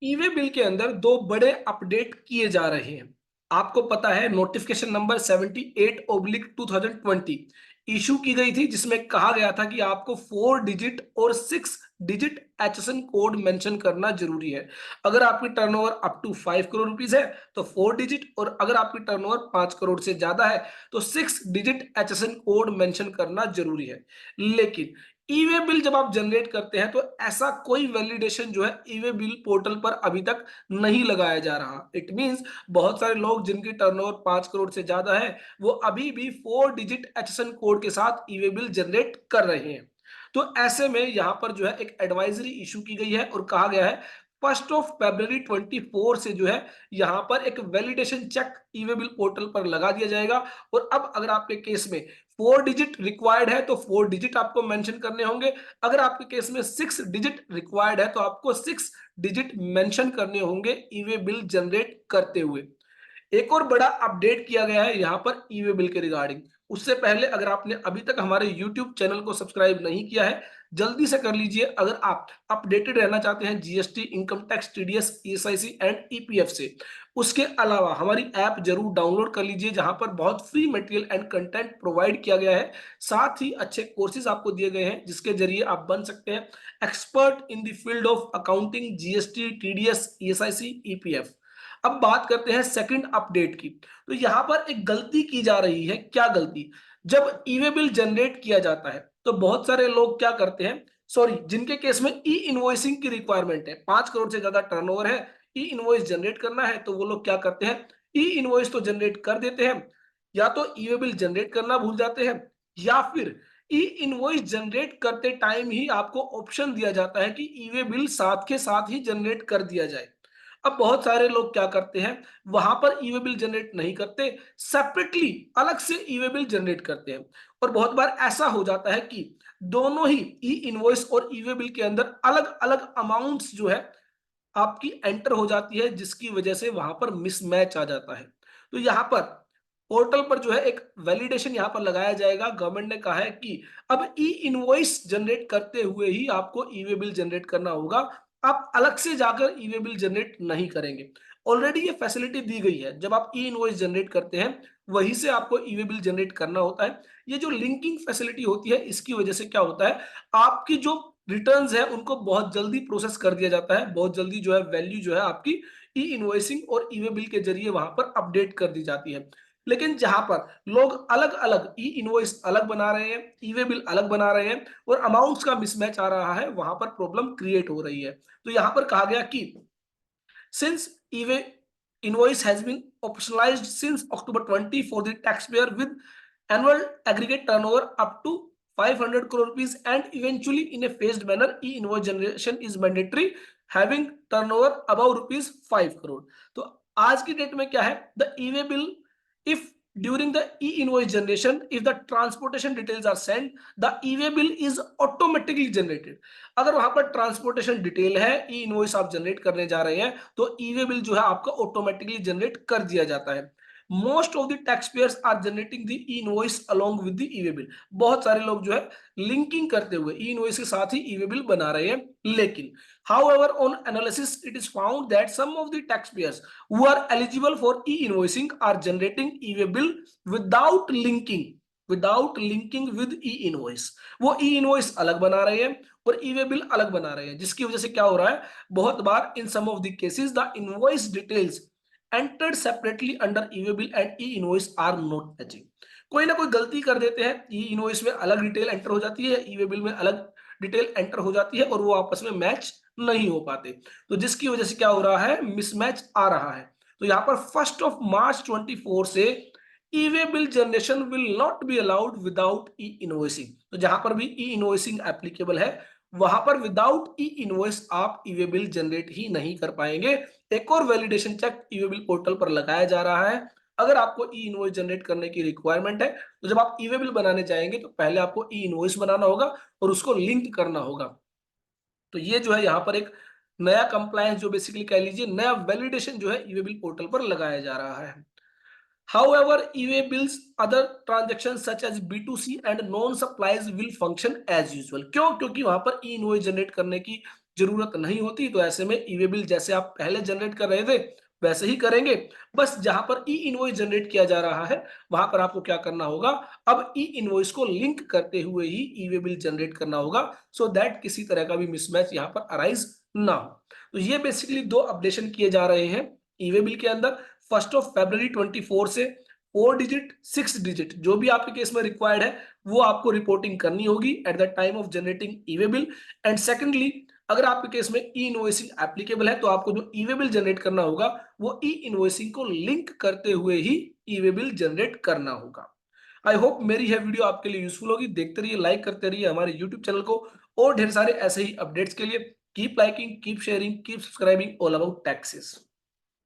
ई way bill के अंदर दो बड़े अपडेट किए जा रहे हैं। आपको पता है नोटिफिकेशन नंबर 78/2020 इशू की गई थी, जिसमें कहा गया था कि आपको 4 डिजिट और 6 डिजिट एचएसएन कोड मेंशन करना जरूरी है। अगर आपकी turnover up to 5 crore rupees है तो 4 डिजिट, और अगर आपकी टर्नओवर 5 करोड़ से ज्यादा है तो 6 डिजिट एचएसएन कोड मेंशन करना जरूरी है। लेकिन ई वे बिल जब आप जनरेट करते हैं तो ऐसा कोई वैलिडेशन जो है ई वे बिल पोर्टल पर अभी तक नहीं लगाया जा रहा। इट मींस बहुत सारे लोग जिनकी टर्नओवर 5 करोड़ से ज्यादा है वो अभी भी 4 डिजिट एचएसएन कोड के साथ ई वे बिल जनरेट कर रहे हैं। तो ऐसे में यहाँ पर जो है एक एडवाइजरी इशू की गई है और कहा गया है 1 February 2024 से जो है यहाँ पर एक वैलिडेशन चेक ई वे बिल पोर्टल पर लगा दिया जाएगा। और अब अगर आपके केस में 4 डिजिट रिक्वायर्ड है तो 4 डिजिट आपको मेंशन करने होंगे। अगर आपके केस में 6 डिजिट रिक्वायर्ड है तो आपको 6 डिजिट मेंशन करने होंगे ई वे बिल जनरेट करते हुए। एक और बड़ा अपडेट किया गया है यहाँ पर ई वे बिल के रिगार्डिंग। उससे पहले अगर आपने अभी तक हमारे यूट्यूब चैनल को सब्सक्राइब नहीं किया है, जल्दी से कर लीजिए। अगर आप अपडेटेड रहना चाहते हैं GST, income tax, TDS, ESIC and EPF से। उसके अलावा हमारी ऐप जरूर डाउनलोड कर लीजिए, जहां पर बहुत free material and content provide किया गया है। साथ ही अच्छे कोर्सेज आपको दिए गए हैं जिसके जरिए आप बन सकते हैं expert in the field of accounting, GST, TDS, ESIC, EPF. अब बात करते हैं सेकंड अपडेट की। तो यहां पर एक गलती की जा रही है। क्या गलती? जब ई वे बिल जनरेट किया जाता है तो बहुत सारे लोग क्या करते हैं, सॉरी, जिनके केस में ई इनवॉइसिंग की रिक्वायरमेंट है, 5 करोड़ से ज्यादा टर्नओवर है, ई इनवॉइस जनरेट करना है, तो वो लोग क्या करते हैं, ई इनवॉइस तो जनरेट कर देते हैं, या तो ई वे बिल जनरेट करना भूल जाते हैं, या फिर ई इनवॉइस जनरेट करते टाइम ही आपको ऑप्शन दिया जाता है कि ई वे बिल साथ के साथ ही जनरेट कर दिया जाए। अब बहुत सारे लोग क्या करते हैं, वहां पर ई वे बिल जनरेट नहीं करते, सेपरेटली अलग से ई वे बिल जनरेट करते हैं। और बहुत बार ऐसा हो जाता है कि दोनों ही ई इनवॉइस और ई वे बिल के अंदर अलग अलग अमाउंट्स जो है आपकी एंटर हो जाती है, जिसकी वजह से वहां पर मिसमैच आ जाता है। तो यहाँ पर पोर्टल पर जो है एक वैलिडेशन यहाँ पर लगाया जाएगा। गवर्नमेंट ने कहा है कि अब ई इनवॉइस जनरेट करते हुए ही आपको ई वे बिल जनरेट करना होगा, आप अलग से जाकर ई वे बिल जनरेट नहीं करेंगे। ऑलरेडी ये फैसिलिटी दी गई है, जब आप ई इनवॉइस जनरेट करते हैं वहीं से आपको ई वे बिल जनरेट करना होता है। ये जो लिंकिंग फैसिलिटी होती है इसकी वजह से क्या होता है, आपकी जो रिटर्न्स है उनको बहुत जल्दी प्रोसेस कर दिया जाता है, बहुत जल्दी जो है वैल्यू जो है आपकी ई इनवॉइसिंग और ई वे बिल के जरिए वहां पर अपडेट कर दी जाती है। लेकिन जहां पर लोग अलग अलग ई इनवॉइस अलग बना रहे हैं, ई वे बिल अलग बना रहे हैं और अमाउंट्स का मिसमैच आ रहा है, वहां पर प्रॉब्लम क्रिएट हो रही है। तो यहां पर कहा गया कि since e-way invoice has been optionalized since October 20 for the taxpayer with annual aggregate turnover up to 500 crore rupees, and eventually in a phased manner e-invoice generation is mandatory having turnover above rupees 5 crore। तो आज की date में क्या है, the e-way bill, if during the e-invoice generation if the transportation details are sent, the e-way bill is automatically generated। अगर वहां पर transportation detail है, ई इनवॉइस आप जनरेट करने जा रहे हैं, तो ई वे बिल जो है आपका ऑटोमेटिकली जनरेट कर दिया जाता है। Most of the tax payers are generating the e invoice along with the e way bill. बहुत सारे लोग जो है लिंकिंग करते हुए ई इनवॉइस के साथ ही ई वे बिल बना रहे हैं। लेकिन however on analysis it is found that some of the taxpayers who are eligible for e invoicing are generating e way bill without linking with e invoice। वो ई invoice अलग बना रहे हैं और ई वे बिल अलग बना रहे हैं, जिसकी वजह से क्या हो रहा है, बहुत बार in some of the cases the invoice details entered separately under e-way bill and e-invoice are not matching। कोई ना कोई गलती कर देते हैं, ई इनवॉइस में अलग डिटेल एंटर हो जाती है, ई वे बिल में अलग डिटेल एंटर हो जाती है और वो आपस में मैच नहीं हो पाते। तो जिसकी वजह से क्या हो रहा है, मिसमैच आ रहा है। तो यहाँ पर 1 March 2024 से e way bill generation will not be allowed without e invoicing. तो जहां पर भी ई इनवॉइसिंग एप्लीकेबल है वहां पर विदाउट ई इनवॉइस आप ई वे बिल जनरेट ही नहीं कर पाएंगे। एक और वैलिडेशन चेक ई वे बिल पोर्टल पर लगाया जा रहा है। अगर आपको ई इनवॉइस जनरेट करने की रिक्वायरमेंट है तो जब आप ई वे बिल बनाने जाएंगे तो पहले आपको ई इनवॉइस बनाना होगा और उसको लिंक करना होगा। तो ये जो है यहाँ पर एक नया कंप्लायंस, जो बेसिकली कह लीजिए नया वैलिडेशन जो है ई वे बिल पोर्टल पर लगाया जा रहा है। However, e-way bills, other transactions such as B2C and non-supplies will function as usual। क्यों? क्योंकि वहां पर ई इनवॉइस जनरेट करने की जरूरत नहीं होती, तो ऐसे में ई वे बिल जैसे आप पहले जनरेट कर रहे थे वैसे ही करेंगे। बस जहां पर ई इनवॉइस जनरेट किया जा रहा है वहां पर आपको क्या करना होगा, अब ई इनवॉइस को लिंक करते हुए ही ई वे बिल जनरेट करना होगा, सो दैट किसी तरह का भी मिसमैच यहाँ पर अराइज ना हो। तो ये बेसिकली दो अपडेशन किए जा रहे हैं ई वे बिल के अंदर। 1 February 24 से 4 डिजिट 6 डिजिट जो भी आपके केस में रिक्वायर्ड है वो आपको रिपोर्टिंग करनी होगी at the time of generating E way bill. And secondly, अगर आपके केस में ई इनवॉइसिंग एप्लीकेबल है तो आपको जो ई वे बिल जनरेट करना होगा वो ई इनवॉइसिंग को लिंक करते हुए ही ई वे बिल जनरेट करना होगा। आई होप मेरी यह वीडियो आपके लिए यूजफुल होगी। देखते रहिए, लाइक करते रहिए हमारे यूट्यूब चैनल को, और ढेर सारे ऐसे ही अपडेट्स के लिए keep liking, keep sharing, keep subscribing all about taxes.